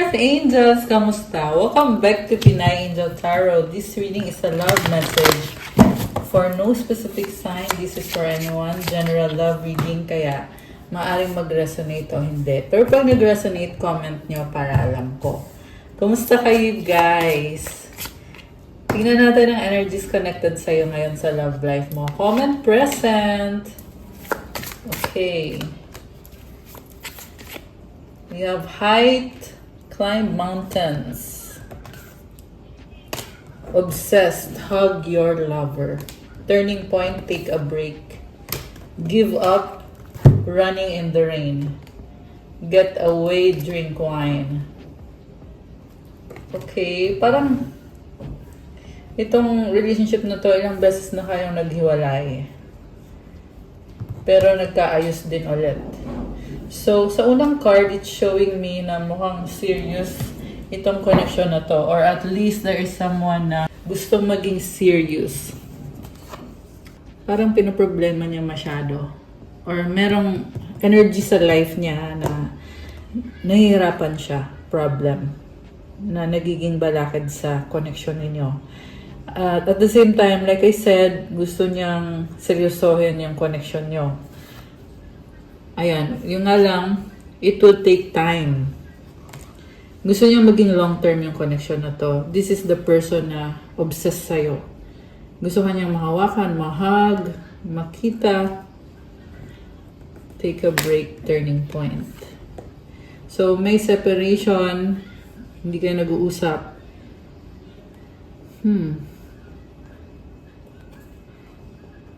Earth Angels! Kamusta? Welcome back to Pinay Angel Tarot. This reading is a love message for no specific sign. This is for anyone. General love reading, kaya maaring mag-resonate o hindi. Pero pag nag-resonate, comment nyo para alam ko. Kamusta kayo, guys? Tingnan natin ang energies connected sa'yo ngayon sa love life mo. Comment present. Okay. We have height, climb mountains. Obsessed, hug your lover. Turning point, take a break. Give up, running in the rain. Get away, drink wine. Okay, parang itong relationship na to, ilang beses na kayong naghiwalay. Pero nagkaayos din ulit. So, sa unang card, it's showing me na mukhang serious itong connection na to. Or at least there is someone na gustong maging serious. Parang pinoproblema niya masyado. Or merong energy sa life niya na nahihirapan siya, problem, na nagiging balakid sa connection ninyo. At the same time, like I said, gusto niyang seryosohin yung connection nyo. Ayan, yung nga lang, it will take time. Gusto niya maging long-term yung connection na to. This is the person na obsessed sa'yo. Gusto kanyang mahawakan, mahag, makita. Take a break, turning point. So, may separation. Hindi kayo nag-uusap.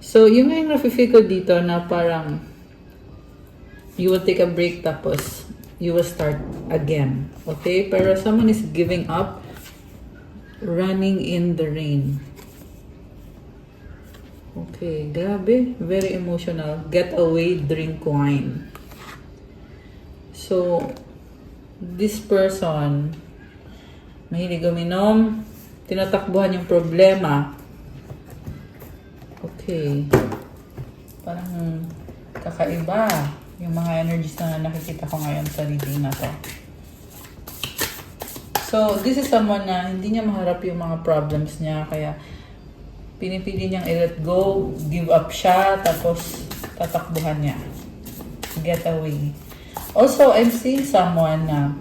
So, yung nga yung nafe-feel ko dito na parang you will take a break tapos you will start again. Okay? Pero someone is giving up, running in the rain. Okay, grabe. Very emotional. Get away, drink wine. So, this person, mahilig uminom, tinatakbuhan yung problema. Okay. Parang kakaiba yung mga energies na nakikita ko ngayon sa reading na to. So, this is someone na hindi niya maharap yung mga problems niya, kaya pinipili niyang i-let go, give up siya, tapos tatakbuhan niya. Get away. Also, I'm seeing someone na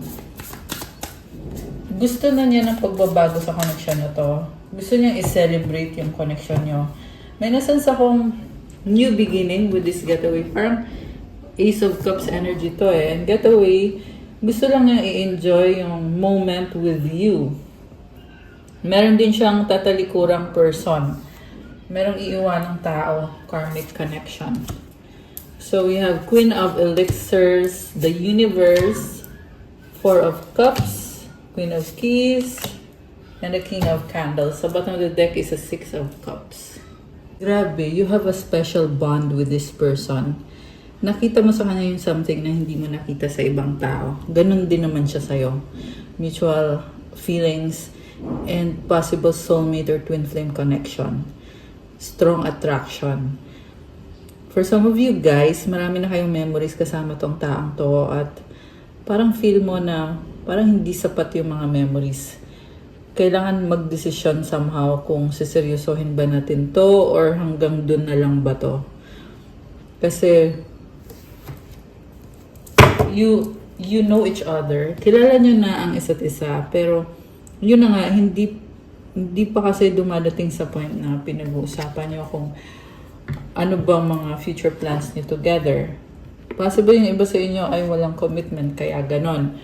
gusto na niya ng pagbabago sa connection na to. Gusto niyang i-celebrate yung connection niyo. May nasense akong new beginning with this getaway. Parang Ace of Cups energy to eh. And getaway, gusto lang niya i-enjoy yung moment with you. Meron din siyang tatalikurang person. Merong iiwan ng tao, karmic connection. So we have Queen of Elixirs, the Universe, Four of Cups, Queen of Keys, and the King of Candles. Sa bottom of the deck is a Six of Cups. Grabe, you have a special bond with this person. Nakita mo sa kanya yung something na hindi mo nakita sa ibang tao. Ganun din naman siya sa'yo. Mutual feelings and possible soulmate or twin flame connection. Strong attraction. For some of you guys, marami na kayong memories kasama tong taong to at parang feel mo na parang hindi sapat yung mga memories. Kailangan mag-desisyon somehow kung siseryosohin ba natin to or hanggang dun na lang ba to. Kasi you know each other. Kilala nyo na ang isa't isa. Pero, yun na nga, hindi pa kasi dumadating sa point na pinag-uusapan nyo kung ano ba mga future plans nyo together. Possible yung iba sa inyo ay walang commitment, kaya ganon.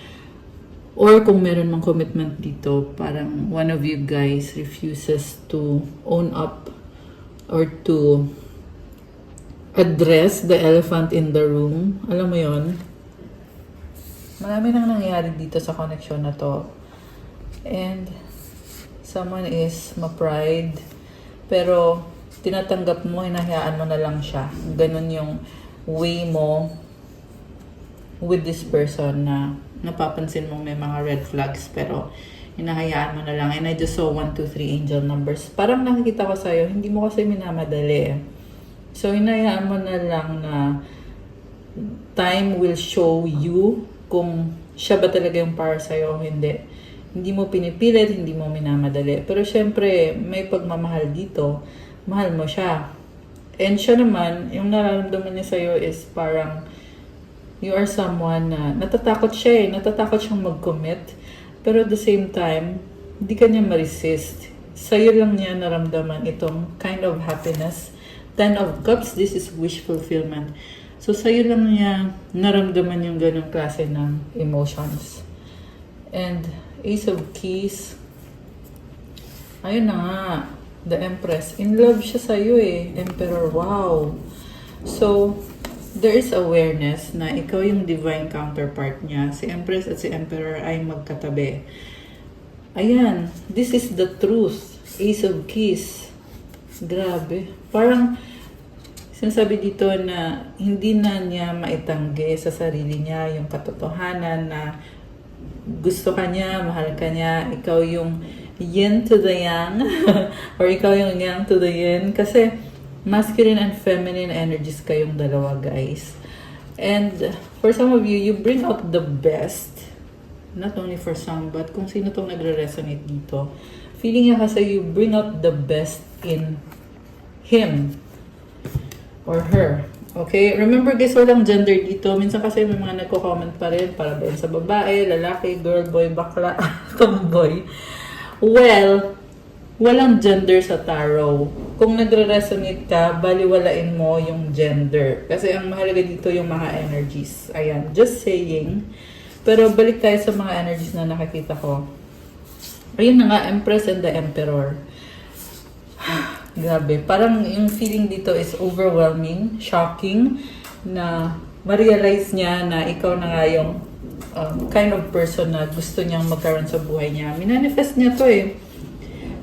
Or kung meron mang commitment dito, parang one of you guys refuses to own up or to address the elephant in the room. Alam mo yon? Marami nang nangyayari dito sa connection na to. And someone is ma-pride. Pero tinatanggap mo, hinahayaan mo na lang siya. Ganun yung way mo with this person na napapansin mong may mga red flags. Pero hinahayaan mo na lang. And I just saw 1, 2, 3 angel numbers. Parang nakikita ko sa'yo, hindi mo kasi minamadali. So hinahayaan mo na lang na time will show you kung siya ba talaga yung para sa'yo o hindi. Hindi mo pinipilit, hindi mo minamadali. Pero syempre, may pagmamahal dito. Mahal mo siya. And siya naman, yung nararamdaman niya sa'yo is parang you are someone na natatakot siya eh. Natatakot siyang mag-commit. Pero at the same time, hindi ka niya ma-resist. Sa'yo lang niya naramdaman itong kind of happiness. 10 of Cups, this is wish fulfillment. So sa'yo lang niya naramdaman yung ganong klase ng emotions. And Ace of Keys, ayun na nga, the Empress. In love siya sa'yo eh. Emperor, wow. So, there is awareness na ikaw yung divine counterpart niya. Si Empress at si Emperor ay magkatabi. Ayan, this is the truth. Ace of Keys. Grabe. Parang, sinasabi dito na hindi na niya maitanggi sa sarili niya yung katotohanan na gusto ka niya, mahal ka niya, ikaw yung yin to the yang, or ikaw yung yang to the yin. Kasi, masculine and feminine energies kayong dalawa, guys. And, for some of you, you bring out the best. Not only for some, but kung sino tong nagre-resonate dito. Feeling niya kasi you bring out the best in him or her. Okay? Remember guys, walang gender dito. Minsan kasi may mga nagko-comment pa rin para ba yun sa babae, lalaki, girl, boy, bakla, tomboy. Well, walang gender sa tarot. Kung nagre-resonate ka, baliwalain mo yung gender. Kasi ang mahalaga dito yung mga energies. Ayan, just saying. Pero balik tayo sa mga energies na nakakita ko. Ayun na nga, Empress and the Emperor. Grabe. Parang yung feeling dito is overwhelming, shocking, na ma-realize niya na ikaw na nga yung kind of person na gusto niyang magkaroon sa buhay niya. Minanifest niya to eh.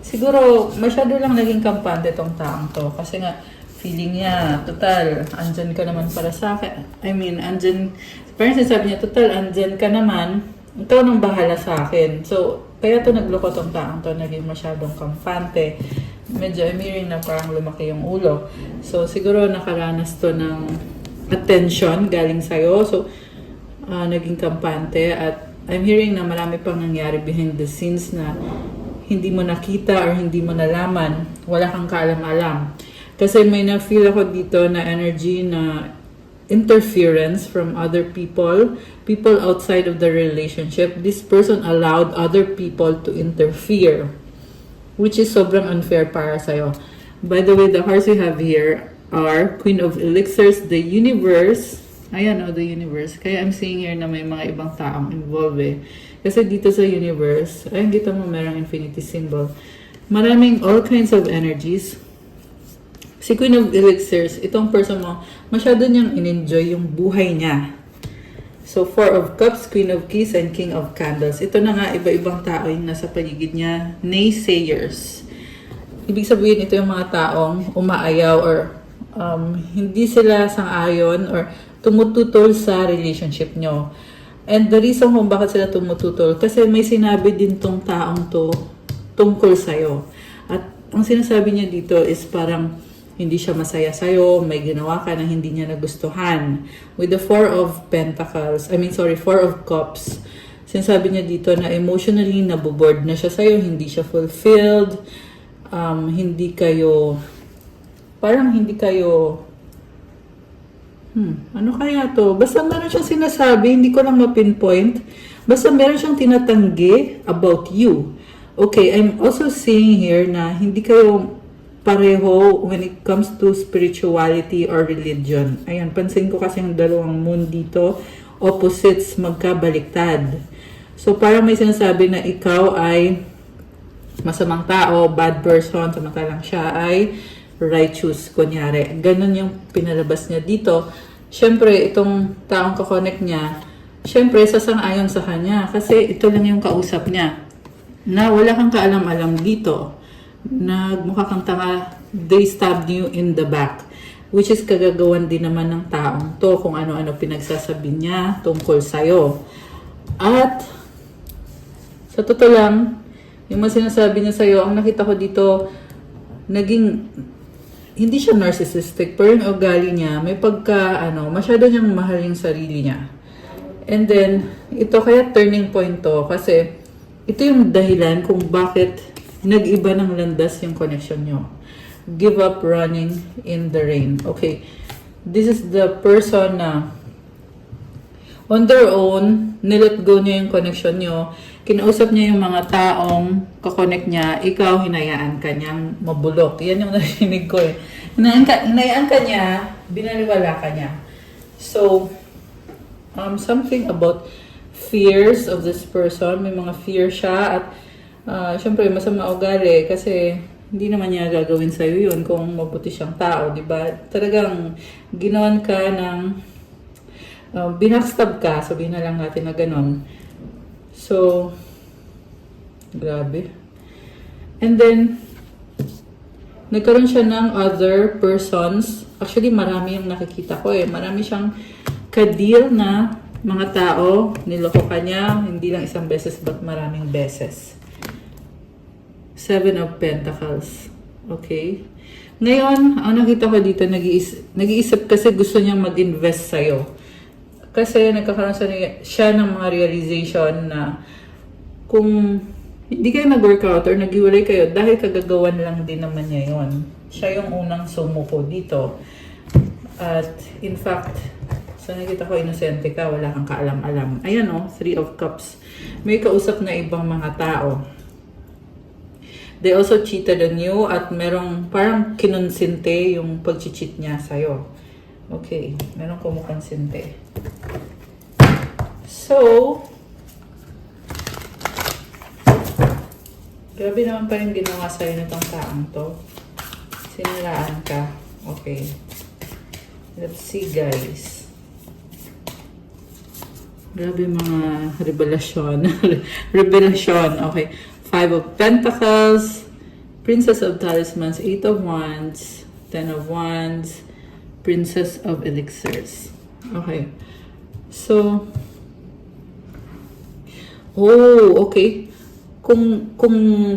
Siguro, masyado lang naging kampante tong taong to. Kasi nga, feeling niya, total, andyan ka naman para sa akin. I mean, andyan, parang sinasabi niya, total, andyan ka naman, ikaw nang bahala sa akin. So, kaya to nagloko tong taong to, naging masyadong kampante. Medyo I'm hearing na parang lumaki yung ulo. So, siguro nakaranas to ng attention galing sa'yo. So, naging kampante. At I'm hearing na marami pang nangyari behind the scenes na hindi mo nakita or hindi mo nalaman. Wala kang kaalam-alam. Kasi may na-feel ako dito na energy na interference from other people, people outside of the relationship. This person allowed other people to interfere, which is sobrang unfair para sa'yo. By the way, the cards we have here are Queen of Elixirs, the Universe. Ayan, the Universe. Kaya I'm seeing here na may mga ibang taong involved eh. Kasi dito sa Universe, ayun, kita mo merong infinity symbol. Maraming all kinds of energies. Si Queen of Elixirs, itong person mo, masyado niyang in-enjoy yung buhay niya. So, Four of Cups, Queen of Keys, and King of Candles. Ito na nga, iba-ibang tao yung nasa paligid niya. Naysayers. Ibig sabihin, ito yung mga taong umaayaw or hindi sila sang-ayon or tumututol sa relationship nyo. And the reason kung bakit sila tumututol, kasi may sinabi din tong taong to tungkol sa'yo. At ang sinasabi niya dito is parang hindi siya masaya sa'yo, may ginawa ka na hindi niya nagustuhan. With the Four of Cups, sinasabi niya dito na emotionally naboboard na siya sa'yo, hindi siya fulfilled, hindi kayo, ano kaya to? Basta meron siyang sinasabi, hindi ko lang ma-pinpoint, basta meron siyang tinatanggi about you. Okay, I'm also seeing here na hindi kayo pareho when it comes to spirituality or religion. Ayan, pansin ko kasi yung dalawang moon dito, opposites, magkabaliktad. So, parang may sinasabi na ikaw ay masamang tao, bad person, samantalang siya ay righteous, kunyari. Ganun yung pinalabas niya dito. Siyempre, itong taong kakonect niya, siyempre, sasang-ayon sa kanya kasi ito lang yung kausap niya na wala kang kaalam-alam dito. Nagmukha kang tanga, they stabbed you in the back. Which is kagagawan din naman ng taong to kung ano-ano pinagsasabi niya tungkol sa'yo. At sa totoo lang, yung mga sinasabi niya sa'yo, ang nakita ko dito, naging, hindi siya narcissistic, pero yung ugali niya, may masyado niyang mahal yung sarili niya. And then, ito kaya turning point to kasi ito yung dahilan kung bakit nag-iba ng landas yung connection nyo. Give up running in the rain. Okay, this is the person na on their own, nilet go niya yung connection nyo. Kinausap niya yung mga taong kakonect niya, ikaw hinayaan ka niyang mabulok. Yan yung narinig ko eh. Hinayaan ka niya, binaliwala ka niya. So, something about fears of this person. May mga fear siya at syempre masama ugali kasi hindi naman niya gagawin sa'yo yun kung mabuti siyang tao, di ba? Talagang ginawan ka ng binackstab ka, sabihin na lang natin na ganun. So, grabe. And then, nagkaroon siya ng other persons. Actually, marami yung nakikita ko eh. Marami siyang ka-deal na mga tao. Niloko ka niya, hindi lang isang beses, but maraming beses. 7 of Pentacles. Okay? Ngayon, ang nakita ko dito, nag-iisip kasi gusto niyang mag-invest sa'yo. Kasi nagkakaroon siya ng mga realization na kung hindi kayo nag-workout or nag-iwalay kayo, dahil kagagawan lang din naman niya yun. Siya yung unang sumuko dito. At in fact, so nakita ko, inosente ka, wala kang kaalam-alam. Ayan o, 3 of Cups. May kausap na ibang mga tao. They also cheated on you at merong parang kinonsinte yung pag-cheat niya sa'yo. Okay, merong kumukonsinte. So, grabe naman pa yung ginawa sa'yo nitong taong to. Sinilaan ka. Okay. Let's see, guys. Grabe mga revelasyon. Revelasyon. Okay. 5 of Pentacles, Princess of Talismans, 8 of Wands, 10 of Wands, Princess of Elixirs. Okay. So, okay. Kung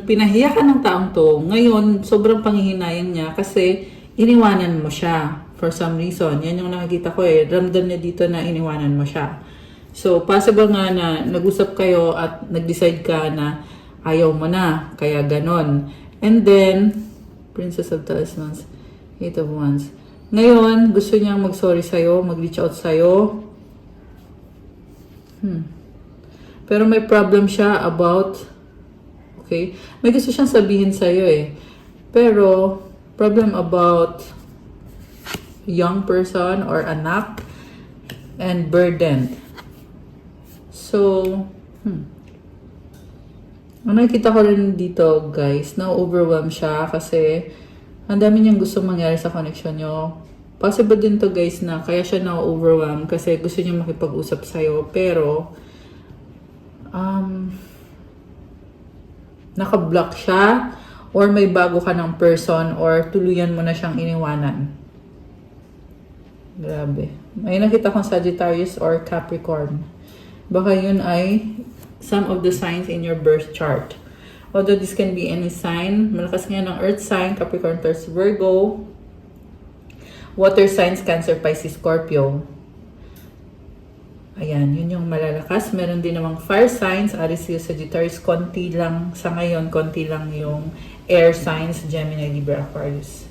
pinahiya ka ng taong to, ngayon, sobrang panghihinayang niya kasi iniwanan mo siya for some reason. Yan yung nakikita ko eh. Ramdam niya dito na iniwanan mo siya. So, possible nga na nag-usap kayo at nag-decide ka na ayaw mo na. Kaya ganon. And then, Princess of Talismans, 8 of Wands. Ngayon, gusto niyang mag-sorry sa'yo, mag-reach out sa'yo. Pero may problem siya about, okay? May gusto siyang sabihin sa'yo eh. Pero, problem about young person or anak and burdened. So, ang nakikita ko rin dito, guys, na-overwhelm siya kasi ang dami niyang gusto mangyari sa connection nyo. Possible din to, guys, na kaya siya na-overwhelm kasi gusto niya makipag-usap sa'yo. Pero, naka-block siya or may bago ka ng person or tuluyan mo na siyang iniwanan. Grabe. May nakita kong Sagittarius or Capricorn. Baka yun ay some of the signs in your birth chart. Although this can be any sign. Malakas nga ng Earth sign, Capricorn, Taurus, Virgo. Water signs, Cancer, Pisces, Scorpio. Ayan, yun yung malalakas. Meron din namang fire signs, Aries, Leo, Sagittarius. Konti lang, sa ngayon, konti lang yung air signs, Gemini, Libra, Aquarius.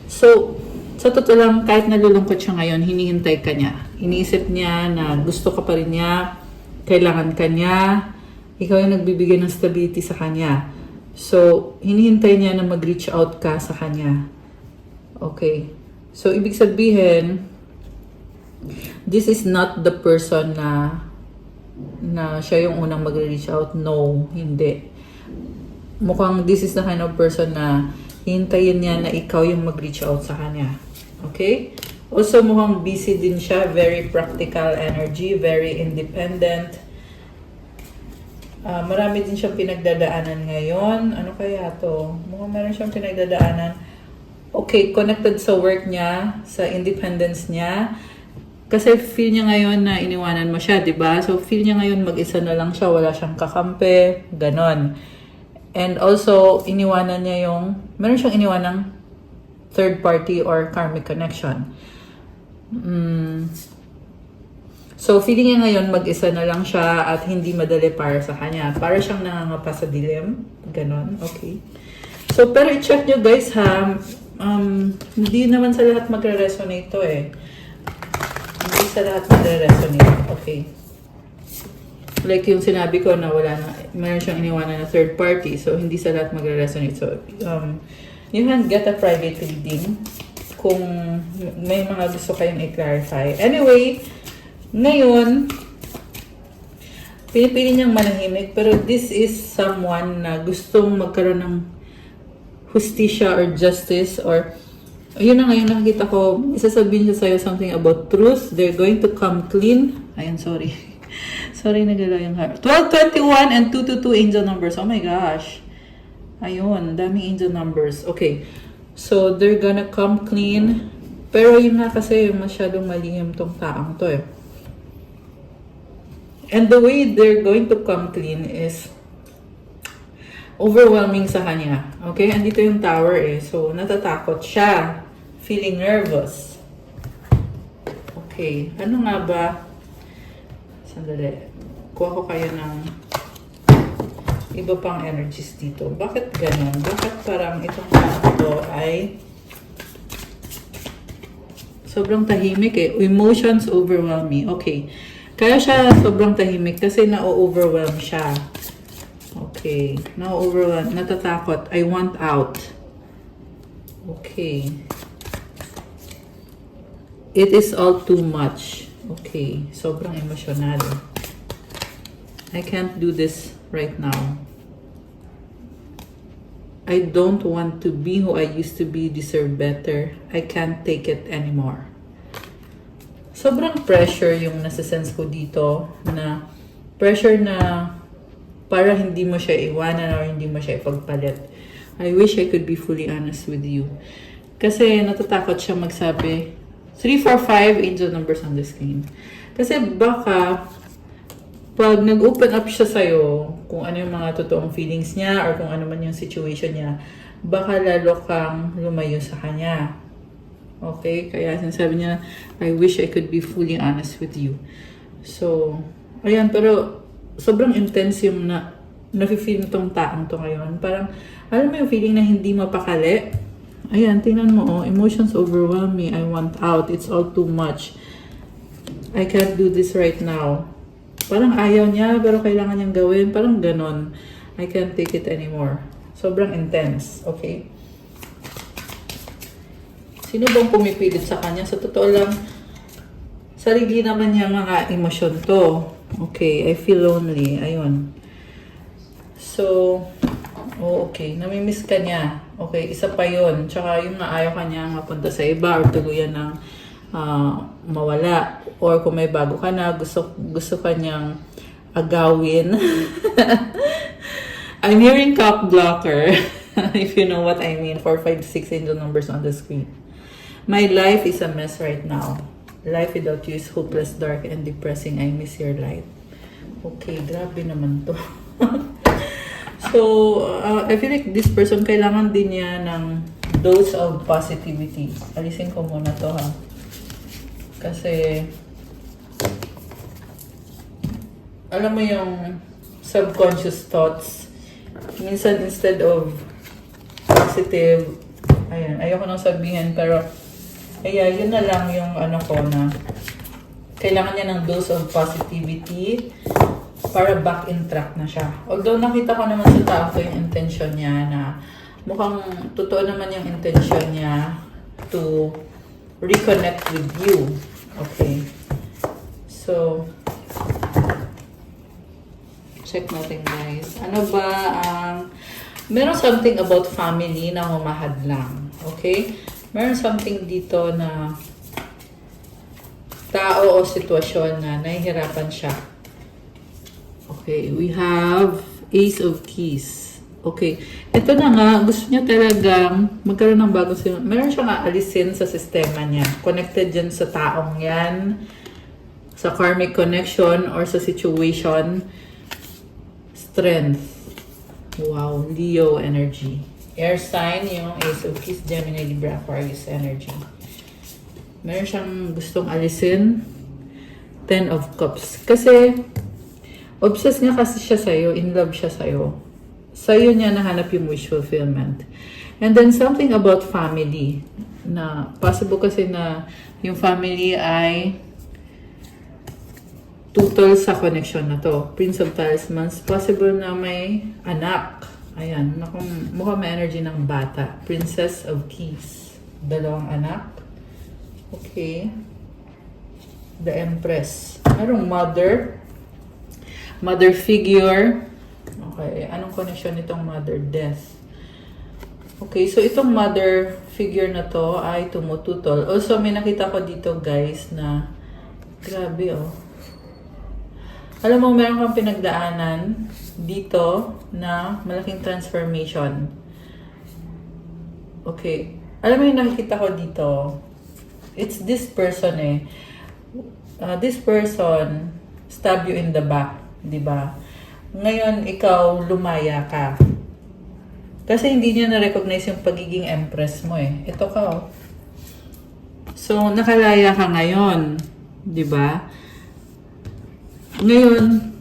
So, sa totoo lang, kahit nalulungkot siya ngayon, hinihintay ka niya. Iniisip niya na gusto ka pa rin niya, kailangan ka niya, ikaw yung nagbibigay ng stability sa kanya. So, hinihintay niya na mag-reach out ka sa kanya. Okay. So, ibig sabihin, this is not the person na siya yung unang mag-reach out. No, hindi. Mukhang this is the kind of person na hintayin niya na ikaw yung mag-reach out sa kanya. Okay? Also, mukhang busy din siya. Very practical energy. Very independent. Marami din siyang pinagdadaanan ngayon. Ano kaya to? Mukhang meron siyang pinagdadaanan. Okay, connected sa work niya, sa independence niya. Kasi feel niya ngayon na iniwanan mo siya, di ba? So, feel niya ngayon mag-isa na lang siya, wala siyang kakampi, ganon. And also, iniwanan niya meron siyang iniwanang third party or karmic connection. So, feeling niya ngayon mag-isa na lang siya at hindi madali para sa kanya. Para siyang nangangapa sa dilim. Ganon, okay. So, pero i-check nyo guys ha. Hindi naman sa lahat magre-resonate to eh. Hindi sa lahat magre-resonate. Okay. Like yung sinabi ko na wala na, mayroon siyang iniwanan na third party. So, hindi sa lahat magre-resonate. So, you can get a private reading kung may mga gusto kayong i-clarify. Anyway, ngayon, pinipili niyang manahimik, pero this is someone na gustong magkaroon ng hustisya or justice or yun na ngayon nakikita ko, isasabihin siya sa'yo something about truth. They're going to come clean. Ayun, sorry. Sorry, nagala yung heart. 1221 and 222 angel numbers. Oh my gosh. Ayun, daming angel numbers. Okay. So, they're gonna come clean. Pero yun nga kasi masyadong malihim tong taong to eh. And the way they're going to come clean is overwhelming sa kanya. Okay? Andito yung tower eh. So, natatakot siya. Feeling nervous. Okay. Ano nga ba? Sandali. Kuha ko kayo ng iba pang energies dito. Bakit ganun? Bakit parang itong to ay sobrang tahimik eh. Emotions overwhelm me. Okay. Kaya siya sobrang tahimik kasi na-overwhelm siya. Okay. Na-overwhelm. Natatakot. I want out. Okay. It is all too much. Okay. Sobrang emosyonal. I can't do this right now. I don't want to be who I used to be. Deserve better. I can't take it anymore. Sobrang pressure yung nasa-sense ko dito na pressure na para hindi mo siya iwanan or hindi mo siya ipagpalit. I wish I could be fully honest with you. Kasi natatakot siya magsabi. 345 angel numbers on the screen. Kasi baka pag nag-open up siya sa'yo kung ano yung mga totoong feelings niya or kung ano man yung situation niya, baka lalo kang lumayo sa kanya. Okay? Kaya sinasabi niya, I wish I could be fully honest with you. So, ayan, pero sobrang intense yung nafe-feel tong taong to ngayon. Parang, alam mo yung feeling na hindi mapakali? Ayan, tingnan mo, oh, emotions overwhelm me. I want out. It's all too much. I can't do this right now. Parang ayaw niya, pero kailangan niyang gawin. Parang ganon. I can't take it anymore. Sobrang intense. Okay? Sino bang pumipilit sa kanya? Sa totoo lang, sarili naman niya mga emosyon to. Okay, I feel lonely. Ayun. So, oh, okay. Namimiss ka niya. Okay, isa pa yun. Tsaka yung nga ayaw ka niya mapunta sa iba or tuluyan ng mawala. Or kung may bago ka na, gusto ka niyang agawin. I'm hearing cock blocker. If you know what I mean. 4, 5, 6 angel numbers on the screen. My life is a mess right now. Life without you is hopeless, dark, and depressing. I miss your light. Okay, grabe naman to. So, I feel like this person, kailangan din niya ng dose of positivity. Alisin ko muna to ha. Kasi, alam mo yung subconscious thoughts, minsan instead of positive, ayan, ayoko nang sabihin, pero, ayan, yun na lang yung ano ko na, kailangan niya ng dose of positivity, para back in track na siya. Although nakita ko naman sa tao ko yung intention niya na mukhang totoo naman yung intention niya to reconnect with you. Okay. So, check natin guys. Ano ba ang... meron something about family na humahadlang. Okay? Meron something dito na tao o sitwasyon na nahihirapan siya. Okay, we have Ace of Keys. Okay, ito na nga, gusto niya talagang magkaroon ng bagong sistema. Meron siyang aalisin sa sistema niya. Connected dyan sa taong yan, sa karmic connection, or sa situation. Strength. Wow, Leo energy. Air sign, yung Ace of Keys, Gemini, Libra, Aquarius energy. Meron siyang gustong alisin. Ten of Cups. Kasi, obsessed nga kasi siya sa'yo, in love siya sa'yo. Sa'yo niya nahanap yung wish fulfillment. And then something about family, na possible kasi na yung family ay tutol sa connection na to. Prince of Talismans, possible na may anak. Ayan, mukhang may energy ng bata. Princess of Keys, dalawang anak. Okay. The Empress. Merong mother figure. Okay, anong connection nitong mother? Death. Okay, so itong mother figure na to ay tumututol. Also, may nakita ko dito guys na grabe oh. Alam mo, meron kang pinagdaanan dito na malaking transformation. Okay. Alam mo yung nakikita ko dito? It's this person eh. This person stab you in the back. Diba? Ngayon, ikaw lumaya ka. Kasi hindi niya na-recognize yung pagiging empress mo eh. Ito ka oh. So, nakalaya ka ngayon. Diba? Ngayon,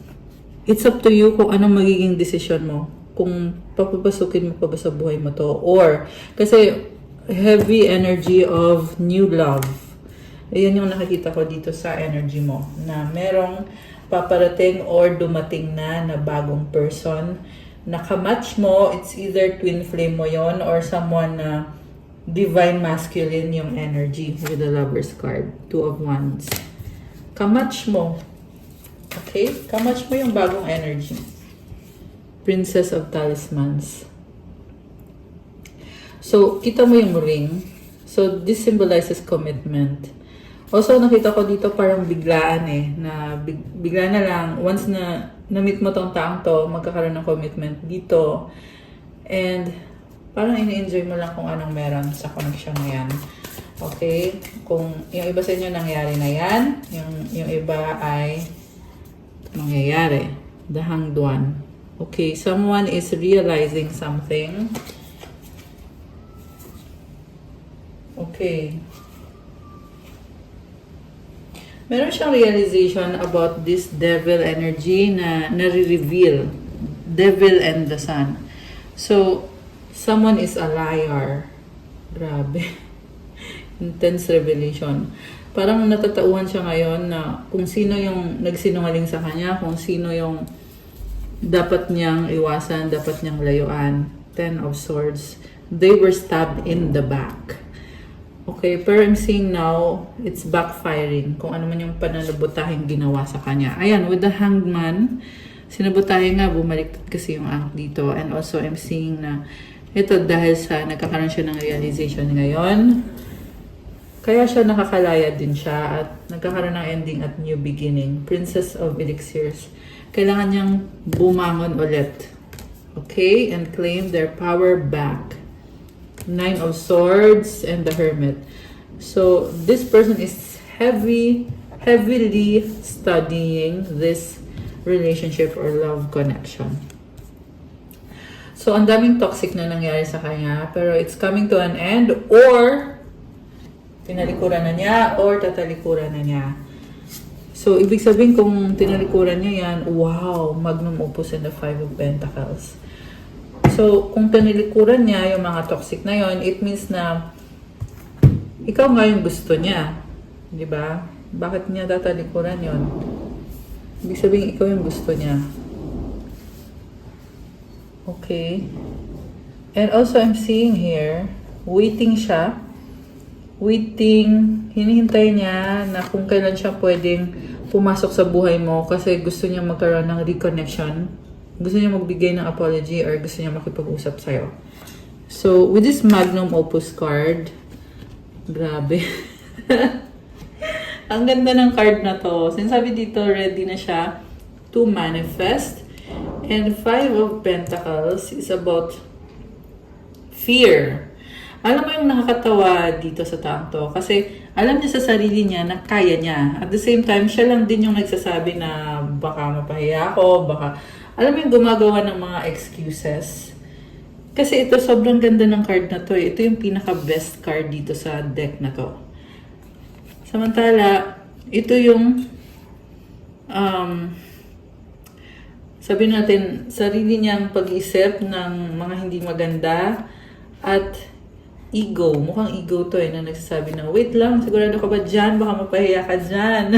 it's up to you kung anong magiging decision mo. Kung papapasukin mo pa ba sa buhay mo to. Or, kasi heavy energy of new love. Ayan yung nakikita ko dito sa energy mo. Na merong paparating or dumating na bagong person. Nakamatch mo, it's either twin flame mo yon or someone na divine masculine yung energy with the Lover's card. Two of Wands. Kamatch mo. Okay? Kamatch mo yung bagong energy. Princess of Talismans. So, kita mo yung ring. So, this symbolizes commitment. Also, nakita ko dito parang biglaan eh. Na bigla na lang, once na na-meet mo tong taong to, magkakaroon ng commitment dito. And, parang ini-enjoy mo lang kung anong meron sa connection na yan. Okay? Kung yung iba sa inyo nangyari na yan, yung iba ay mangyayari. The Hanged One. Okay, someone is realizing something. Okay. Meron siyang realization about this devil energy na nare-reveal. Devil and the Sun. So, someone is a liar. Grabe. Intense revelation. Parang natatauhan siya ngayon na kung sino yung nagsinungaling sa kanya, kung sino yung dapat niyang iwasan, dapat niyang layuan. Ten of Swords. They were stabbed in the back. Okay, pero I'm seeing now, it's backfiring. Kung ano man yung pananabutahing ginawa sa kanya. Ayan, with the Hanged Man, sinabutahin nga, bumaliktad kasi yung angk dito. And also, I'm seeing na ito dahil sa nagkakaroon siya ng realization ngayon, kaya siya nakakalaya din siya at nagkakaroon ng ending at new beginning. Princess of Elixirs. Kailangan niyang bumangon ulit. Okay? And claim their power back. Nine of Swords and the Hermit. So, this person is heavily studying this relationship or love connection. So, ang daming toxic na nangyari sa kanya, pero it's coming to an end or tinalikuran na niya or tatalikuran na niya. So, ibig sabihin kung tinalikuran niya yan, wow, magnum opus and the Five of Pentacles. So, kung tinalikuran niya yung mga toxic na yon, it means na ikaw nga yung gusto niya. Di ba? Bakit niya tatalikuran yon? Ibig sabihin, ikaw yung gusto niya. Okay. And also, I'm seeing here, waiting siya. Waiting, hinihintay niya na kung kailan siya pwedeng pumasok sa buhay mo kasi gusto niya magkaroon ng reconnection. Gusto niya magbigay ng apology or gusto niya makipag-usap sa'yo. So, with this Magnum Opus card, grabe. Ang ganda ng card na to. Sinasabi dito, ready na siya to manifest. And Five of Pentacles is about fear. Alam mo yung nakakatawa dito sa taong to. Kasi alam niya sa sarili niya na kaya niya. At the same time, siya lang din yung nagsasabi na baka mapahiya ako, baka... Alam mo yung gumagawa ng mga excuses. Kasi ito, sobrang ganda ng card na to. Ito yung pinaka-best card dito sa deck na to. Samantala, ito yung um, sabi natin, sarili niyang pag-isip ng mga hindi maganda at ego. Mukhang ego to na nagsasabi na, wait lang, sigurado ka ba dyan? Baka mapahiya ka dyan.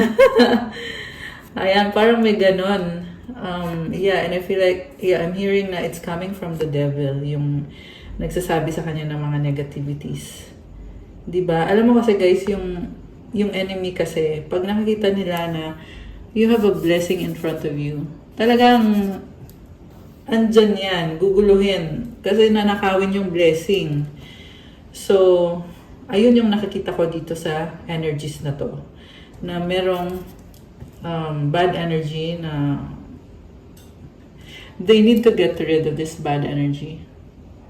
Ayan, parang may ganon. Yeah, and I feel like, yeah, I'm hearing na it's coming from the devil, yung nagsasabi sa kanya ng mga negativities. Diba? Alam mo kasi guys, yung enemy kasi, pag nakikita nila na you have a blessing in front of you, talagang andyan yan, guguluhin. Kasi nanakawin yung blessing. So, ayun yung nakikita ko dito sa energies na to. Na merong bad energy na they need to get rid of this bad energy.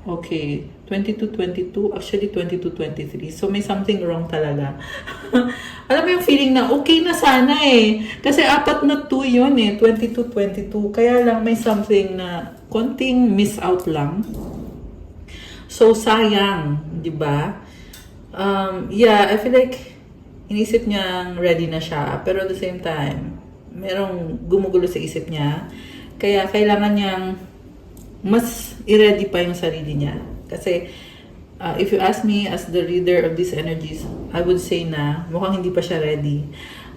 Okay, 22-22, actually 22-23. So may something wrong talaga. Alam mo yung feeling na okay na sana eh. Kasi 4 na 2 yun eh, 22-22. Kaya lang may something na konting miss out lang. So sayang, di ba? Yeah, I feel like inisip niyang ready na siya. Pero at the same time, merong gumugulo sa isip niya. Kaya kailangan niyang mas i-ready pa yung sarili niya. Kasi, if you ask me as the reader of these energies, I would say na mukhang hindi pa siya ready.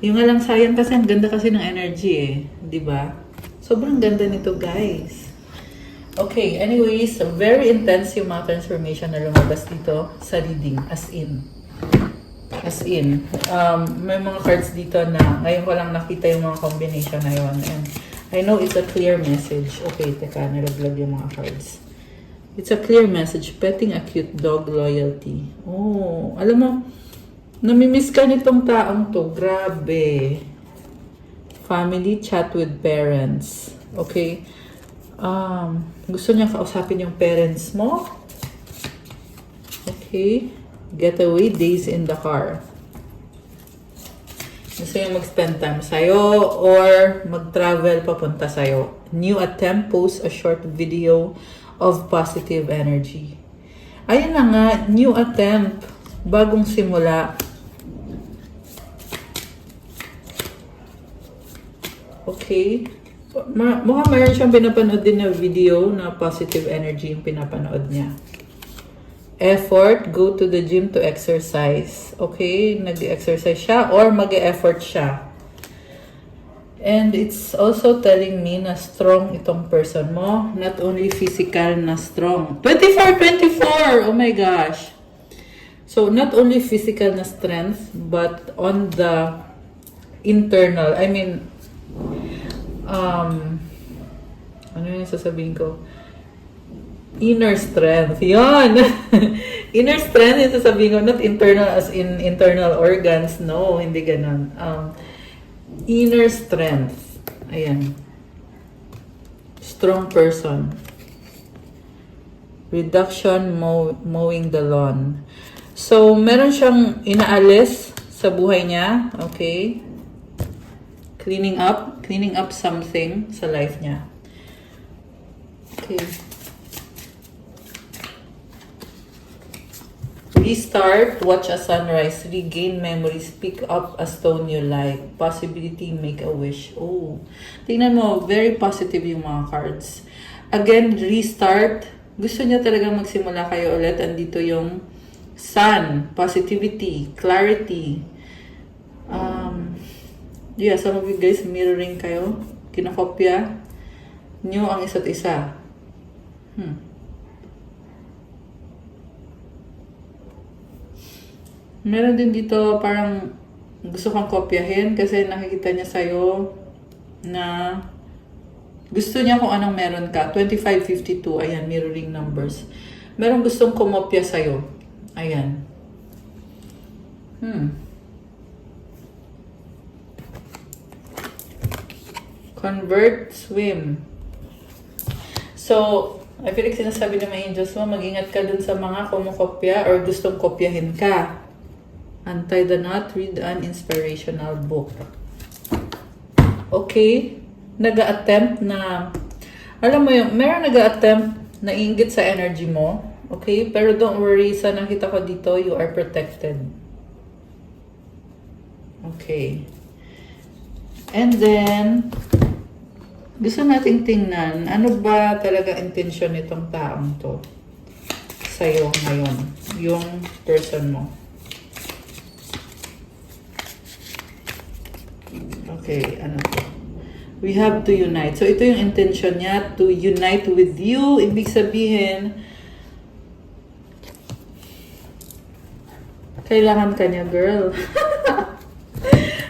Yung nga lang sayang kasi ang ganda kasi ng energy eh. Diba? Sobrang ganda nito guys. Okay, anyways, very intense yung mga transformation na lumabas dito sa reading. As in. May mga cards dito na ngayon ko lang nakita yung mga combination na yun. And I know it's a clear message. Okay, teka, nalaglag yung mga cards. It's a clear message. Petting a cute dog, loyalty. Oh, alam mo, namimiss ka nitong taong to. Grabe. Family, chat with parents. Okay. Gusto niya kausapin yung parents mo. Okay. Getaway, days in the car. Gusto niya mag-spend time sa'yo or mag-travel papunta sa'yo. New attempt, post a short video of positive energy. Ayun na nga, new attempt, bagong simula. Okay. Mukhang mayroon siyang pinapanood din na video na positive energy yung pinapanood niya. Effort, go to the gym to exercise. Okay, nag-exercise siya or mag-e-effort siya. And it's also telling me na strong itong person mo. Not only physical na strong. 24! Oh my gosh! So, not only physical na strength, but on the internal. I mean, ano yung sasabihin ko? Inner strength. Yan! Inner strength yung sasabihin ko. Not internal as in internal organs. No, hindi ganun. Inner strength. Ayan. Strong person. Reduction, mowing the lawn. So, meron siyang inaalis sa buhay niya. Okay. Cleaning up something sa life niya. Okay. Restart, watch a sunrise, regain memories, pick up a stone you like, possibility, make a wish. Oh, tingnan mo, very positive yung mga cards. Again, restart. Gusto niya talaga magsimula kayo ulit. Andito yung sun, positivity, clarity. Yeah, some of you guys mirroring kayo. Kinakopya nyo ang isa't isa. Meron din dito parang gusto kang kopyahin kasi nakikita niya sa'yo na gusto niya kung anong meron ka. 2552, ayan, mirroring numbers. Meron gustong kumopya sa'yo. Ayan. Convert, swim. So, I feel like sinasabi ng mga angels mo, mag-ingat ka dun sa mga kumukopya or gustong kopyahin ka. Untie the knot, read an inspirational book. Okay. Nag-a-attempt na, alam mo yung, meron nag-a-attempt na ingit sa energy mo. Okay? Pero don't worry, sa nakita ko dito, you are protected. Okay. And then, gusto nating tingnan, ano ba talaga intensyon nitong taong to sa'yo ngayon, yung person mo. Okay, ano to? We have to unite. So, ito yung intention niya, to unite with you. Ibig sabihin, kailangan ka niya, girl.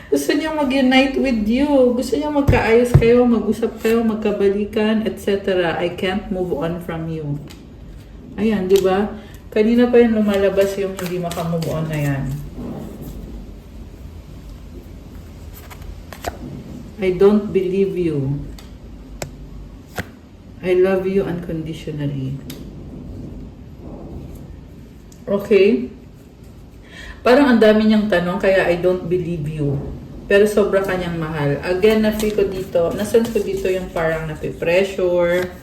Gusto niya mag-unite with you. Gusto niya magkaayos kayo, mag-usap kayo, magkabalikan, etc. I can't move on from you. Ayan, di ba? Kanina pa yung lumalabas yung hindi makamove on na yan. I don't believe you. I love you unconditionally. Okay? Parang ang dami niyang tanong, kaya I don't believe you. Pero sobra kanyang mahal. Again, na-feel ko dito, nasun ko dito yung parang nape-pressure.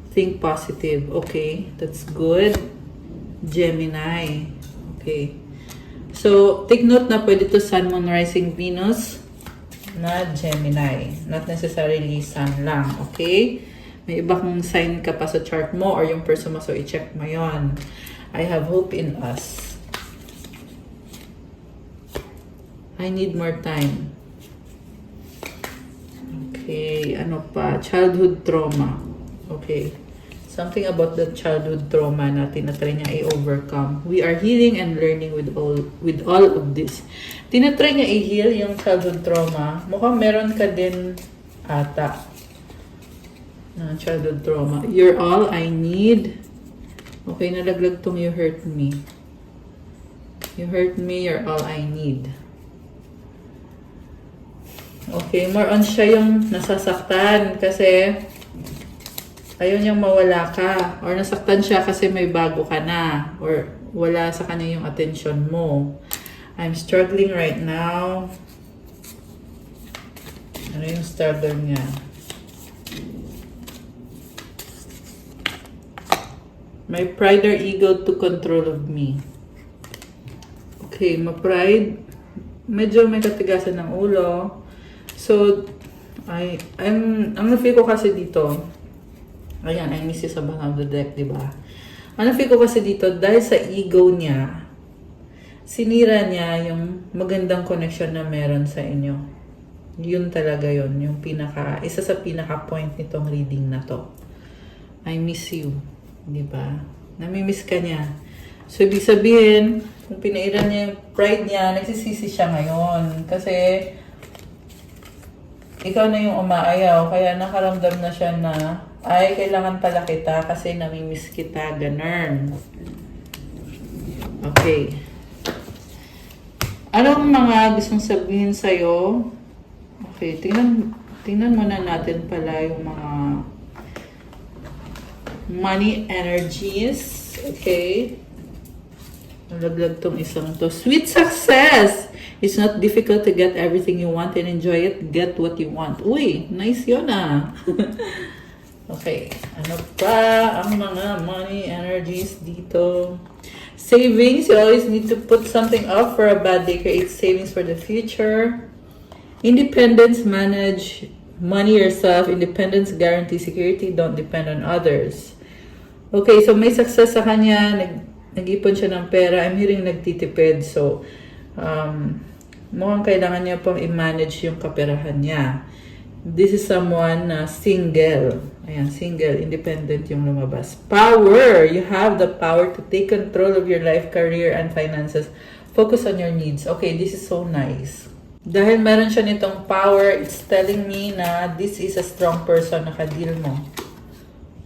Think positive. Okay, that's good. Gemini. Okay. So, take note na pwede to Sun, Moon, Rising, Venus na Gemini. Not necessarily Sun lang. Okay? May iba kung sign ka pa sa chart mo or yung person mo, so i-check mo yon. I have hope in us. I need more time. Okay, ano pa? Childhood trauma. Okay. Something about the childhood trauma na tinatry niya i-overcome. We are healing and learning with all of this. Tinatry niya i-heal yung childhood trauma. Mukhang meron ka din ata na childhood trauma. You're all I need. Okay, nalaglag tong you hurt me. You hurt me, you're all I need. Okay, more on siya yung nasasaktan kasi ayaw niyang mawala ka or nasaktan siya kasi may bago ka na or wala sa kanya yung attention mo. I'm struggling right now. Ano yung struggle niya? My pride or ego to control of me. Okay, ma-pride. Medyo may katigasan ng ulo. So, ang na-feel ko kasi dito, ayan, I miss you sa bottom of the deck, di ba? Ang na-feel ko kasi dito, dahil sa ego niya, sinira niya yung magandang connection na meron sa inyo. Yun talaga yun, yung isa sa pinaka-point nitong reading na to. I miss you, di ba? Namimiss ka niya. So, ibig sabihin, kung pinairan niya yung pride niya, nagsisisi siya ngayon. Kasi, ikaw na yung umaayaw, kaya nakaramdam na siya na, ay, kailangan pala kita kasi namimiss kita, ganun. Okay. Anong mga gustong sabihin sa'yo? Okay, tingnan muna natin pala yung mga money energies. Okay. Nalaglag tong isang to. Sweet success! It's not difficult to get everything you want and enjoy it. Get what you want. Uy, nice yun ah. Okay, ano pa ang mga money energies dito? Savings, you always need to put something up for a bad day. Create savings for the future. Independence, manage money yourself. Independence, guarantee security. Don't depend on others. Okay, so may success sa kanya. Nag-ipon siya ng pera. I'm hearing nagtitipid. So, mukhang kailangan niya pang i-manage yung kaperahan niya. This is someone na single. Ayan, single, independent yung lumabas. Power! You have the power to take control of your life, career, and finances. Focus on your needs. Okay, this is so nice. Dahil meron siya nitong power, it's telling me na this is a strong person na ka-deal mo.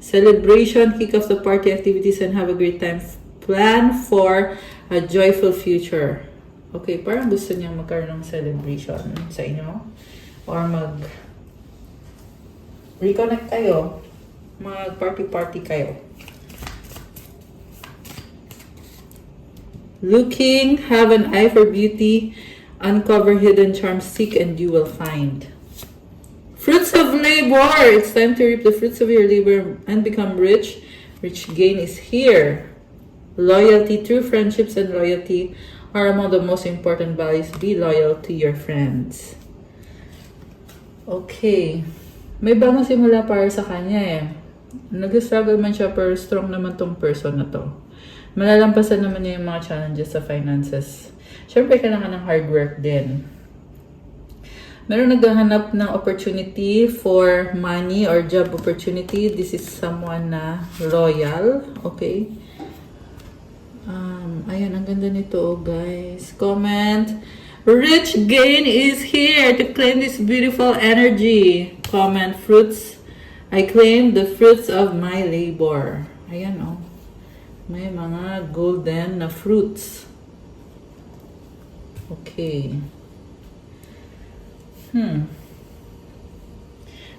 Celebration, kick off the party activities, and have a great time. Plan for a joyful future. Okay, parang gusto niya magkaroon ng celebration sa inyo. Or reconnect kayo. Mag-party-party kayo. Looking, have an eye for beauty. Uncover hidden charms, seek and you will find. Fruits of labor! It's time to reap the fruits of your labor and become rich. Rich gain is here. Loyalty, true friendships and loyalty are among the most important values. Be loyal to your friends. Okay. May bagong simula para sa kanya eh. Nag-struggle man siya pero strong naman tong person na to. Malalampasan naman niya yung mga challenges sa finances. Siyempre, kailangan ng hard work din. Meron naghahanap ng opportunity for money or job opportunity. This is someone na loyal. Okay. Ayan, ang ganda nito, guys. Comment. Rich Gain is here to claim this beautiful energy. Comment, fruits. I claim the fruits of my labor. Ayan, oh. May mga golden na fruits. Okay.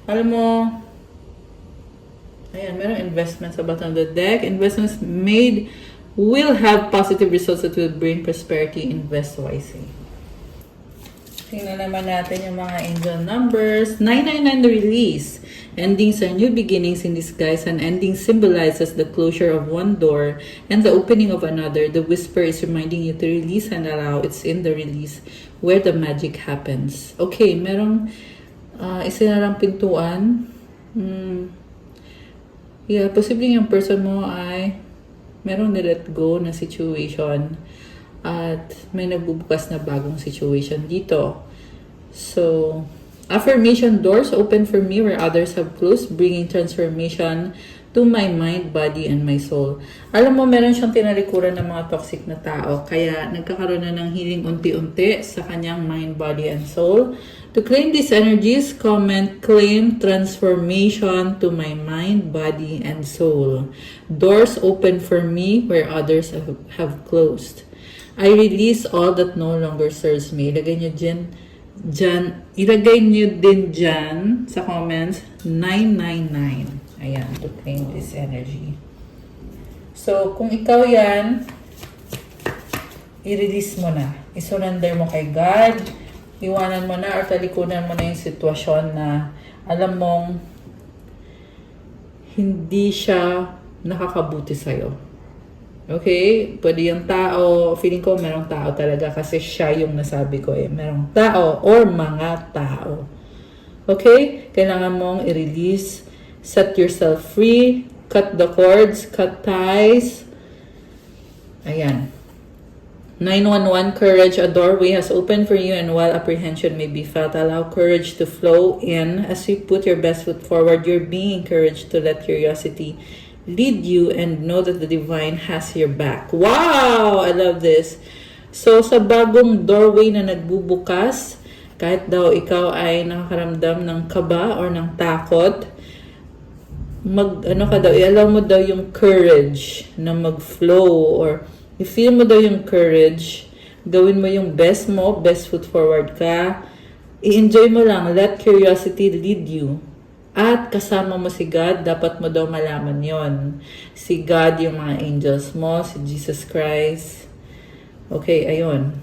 Alam mo, ayan, merong investment sa bottom of the deck. Investments made will have positive results that will bring prosperity. Invest wisely. Tingnan naman natin yung mga angel numbers. 999 the release. Endings are new beginnings in disguise. An ending symbolizes the closure of one door and the opening of another. The whisper is reminding you to release and allow. It's in the release where the magic happens. Okay, merong isinarang pintuan. Yeah, posibleng yung person mo ay merong nilet go na situation at may nagbubukas na bagong situation dito. So, affirmation, doors open for me where others have closed, bringing transformation to my mind, body, and my soul. Alam mo, meron siyang tinalikuran ng mga toxic na tao, kaya nagkakaroon na ng healing unti-unti sa kanyang mind, body, and soul. To claim these energies, comment, claim transformation to my mind, body, and soul. Doors open for me where others have closed. I release all that no longer serves me. Ilagay nyo din dyan sa comments, 999. Ayan, to claim this energy. So, kung ikaw yan, i-release mo na. I-surrender mo kay God. Iwanan mo na or talikunan mo na yung sitwasyon na alam mong hindi siya nakakabuti sa'yo. Okay? Pwede yung tao, feeling ko merong tao talaga kasi siya yung nasabi ko eh. Merong tao or mga tao. Okay? Kailangan mong i-release, set yourself free, cut the cords, cut ties. Ayan. 911, courage, a doorway has opened for you and while apprehension may be felt, allow courage to flow in as you put your best foot forward. You're being encouraged to let curiosity lead you and know that the divine has your back. Wow! I love this. So, sa bagong doorway na nagbubukas, kahit daw ikaw ay nakakaramdam ng kaba or ng takot, i-allow mo daw yung courage na mag-flow or i-feel mo daw yung courage, gawin mo yung best mo, best foot forward ka, i-enjoy mo lang, let curiosity lead you. At kasama mo si God, dapat mo daw malaman yon. Si God, yung mga angels mo, si Jesus Christ. Okay, ayun.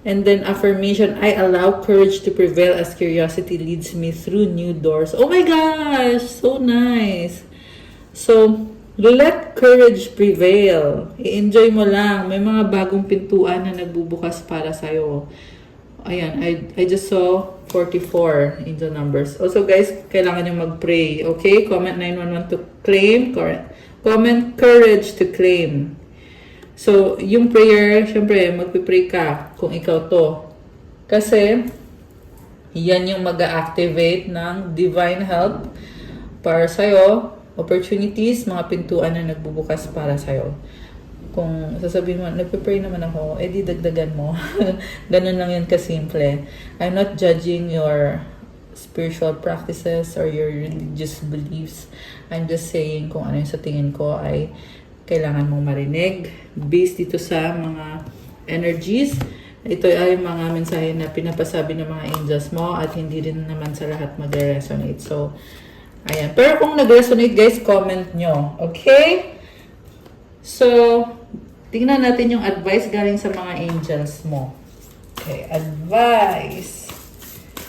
And then affirmation, I allow courage to prevail as curiosity leads me through new doors. Oh my gosh, so nice. So, let courage prevail. I-enjoy mo lang. May mga bagong pintuan na nagbubukas para sa'yo. Ayan, I just saw 44 in the numbers. Also guys, kailangan nyo mag-pray. Okay? Comment 911 to claim. Comment courage to claim. So, yung prayer, syempre, magpipray ka kung ikaw to. Kasi, yan yung mag-activate ng divine help para sa'yo. Opportunities, mga pintuan na nagbubukas para sa'yo. Kung sasabihin mo, nagpe-pray naman ako, di dagdagan mo. Ganun lang yun kasimple. I'm not judging your spiritual practices or your religious beliefs. I'm just saying kung ano yung sa tingin ko ay kailangan mong marinig. Based dito sa mga energies, ito ay mga mensahe na pinapasabi ng mga angels mo at hindi rin naman sa lahat mag-resonate. So, ayan. Pero kung nag-resonate guys, comment nyo. Okay? So, tingnan natin yung advice galing sa mga angels mo. Okay, advice.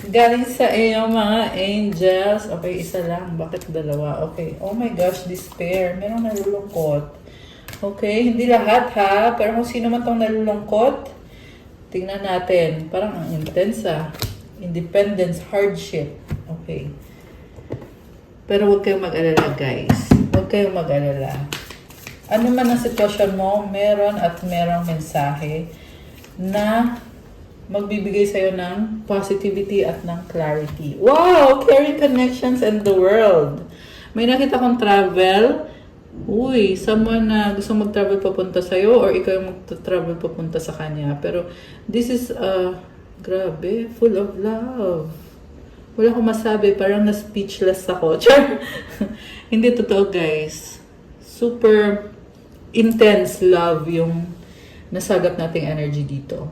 Galing sa iyong mga angels. Okay, isa lang. Bakit dalawa? Okay. Oh my gosh, despair. Merong nalulungkot. Okay, hindi lahat ha. Pero kung sino man tong nalulungkot, tingnan natin. Parang ang intense ah. independence, hardship. Okay. Pero huwag kayong mag-alala, guys. Huwag kayong mag-alala. Ano man ang sitwasyon mo, meron at merong mensahe na magbibigay sa'yo ng positivity at ng clarity. Wow! Caring connections and the world. May nakita kong travel. Uy, someone na gusto mag-travel papunta sa'yo or ikaw yung mag-travel papunta sa kanya. Pero this is, grabe, full of love. Wala akong masabi, parang na-speechless ako. Char! Hindi totoo, guys. Super intense love yung nasagap nating energy dito.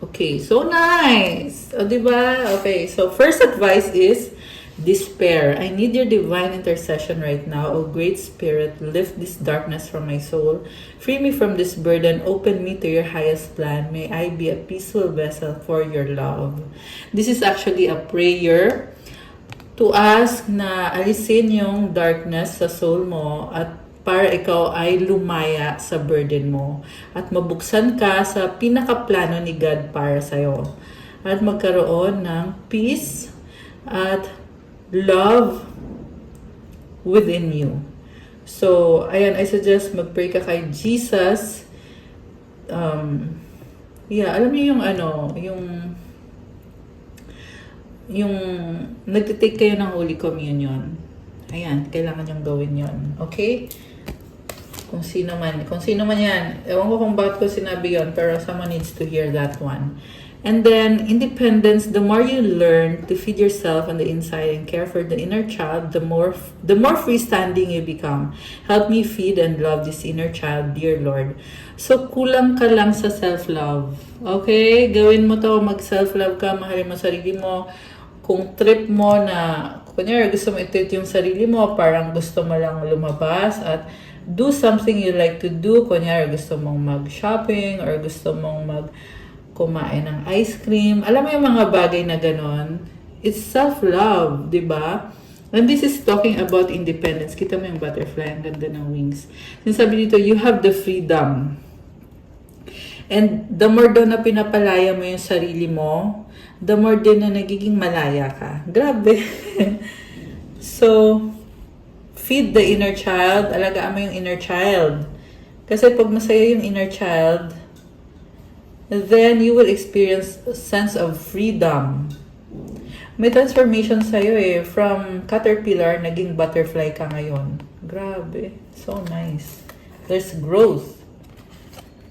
Okay, so nice! O, diba? Okay, so first advice is despair. I need your divine intercession right now. O great spirit, lift this darkness from my soul. Free me from this burden. Open me to your highest plan. May I be a peaceful vessel for your love. This is actually a prayer to ask na alisin yung darkness sa soul mo at para ikaw ay lumaya sa burden mo at mabuksan ka sa pinakaplano ni God para sa'yo at magkaroon ng peace at love within you. So, ayan, I suggest mag-pray ka kay Jesus. Alam niyo yung yung nagtitake kayo ng Holy Communion. Ayan, kailangan niyong gawin yon. Okay? Kung sino man yan. Ewan ko kung bakit ko sinabi yon, pero someone needs to hear that one. And then, independence, the more you learn to feed yourself on the inside and care for the inner child, the more freestanding you become. Help me feed and love this inner child, dear Lord. So, kulang ka lang sa self-love. Okay? Gawin mo to, mag-self-love ka, mahalin mo sarili mo. Kung trip mo na, kunyari, gusto mo i-treat yung sarili mo, parang gusto mo lang lumabas at do something you like to do. Kunyari, gusto mong mag-shopping or gusto mong kumain ng ice cream. Alam mo yung mga bagay na ganon? It's self-love, di ba? And this is talking about independence. Kita mo yung butterfly, ang ganda ng wings. Sinasabi dito, you have the freedom. And the more daw na pinapalaya mo yung sarili mo, the more din na nagiging malaya ka. Grabe. So, feed the inner child. Alagaan mo yung inner child. Kasi pag masaya yung inner child, then you will experience a sense of freedom. May transformation sa'yo eh. From caterpillar, naging butterfly ka ngayon. Grabe. So nice. There's growth.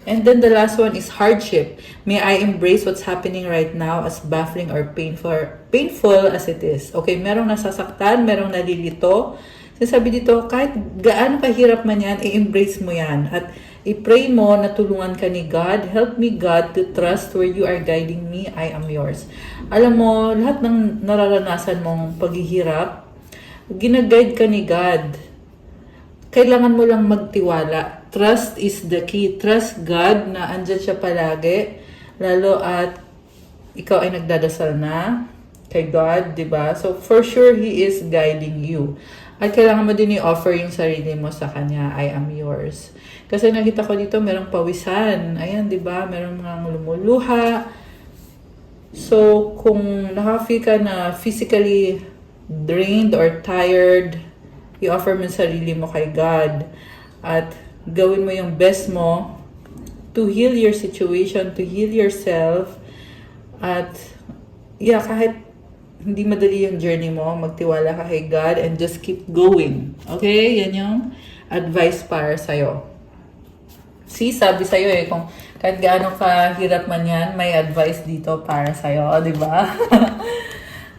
And then the last one is hardship. May I embrace what's happening right now as baffling or painful as it is. Okay, merong nasasaktan, merong nalilito. Sabi dito, kahit gaano kahirap man yan, i-embrace mo yan. At i-pray mo na tulungan ka ni God. Help me, God, to trust where you are guiding me. I am yours. Alam mo, lahat ng nararanasan mong paghihirap, ginaguide ka ni God. Kailangan mo lang magtiwala. Trust is the key. Trust God na andyan siya palagi. Lalo at ikaw ay nagdadasal na kay God, di ba? So, for sure, He is guiding you. At kailangan mo din i-offer yung sarili mo sa Kanya. I am yours. Kasi nakita ko dito, merong pawisan. Ayan, di ba? Merong mga lumuluha. So, kung nakafeel ka na physically drained or tired, i-offer mo yung sarili mo kay God. At gawin mo yung best mo to heal your situation, to heal yourself. At, kahit hindi madali yung journey mo, magtiwala ka kay God and just keep going. Okay? Yan yung advice para sa'yo. See, sabi sa'yo kung kahit gaano kahirap man yan, may advice dito para sa'yo. O, diba?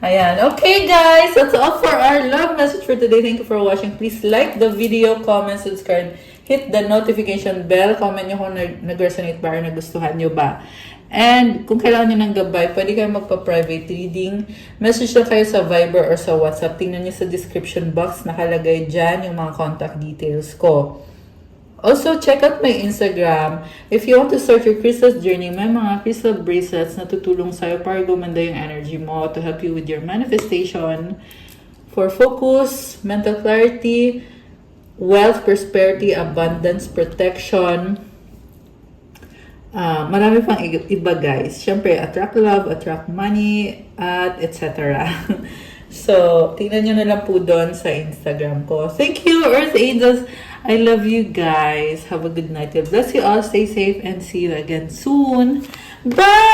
Ayan. Okay, guys. That's all for our love message for today. Thank you for watching. Please like the video, comment, subscribe, hit the notification bell. Comment nyo kung nag-resonate ba or nagustuhan nyo ba. And kung kailangan nyo ng gabay, pwede kayo magpa-private reading. Message lang kayo sa Viber or sa WhatsApp. Tingnan nyo sa description box. Nakalagay dyan yung mga contact details ko. Also, check out my Instagram. If you want to start your crystal journey, may mga crystal bracelets na tutulong sa'yo para gumanda yung energy mo to help you with your manifestation. For focus, mental clarity, wealth, prosperity, abundance, protection, Marami pang iba guys. Siyempre, attract love, attract money, at etc. So, tingnan nyo na lang po doon sa Instagram ko. Thank you, Earth Angels. I love you guys. Have a good night. God bless you all. Stay safe and see you again soon. Bye!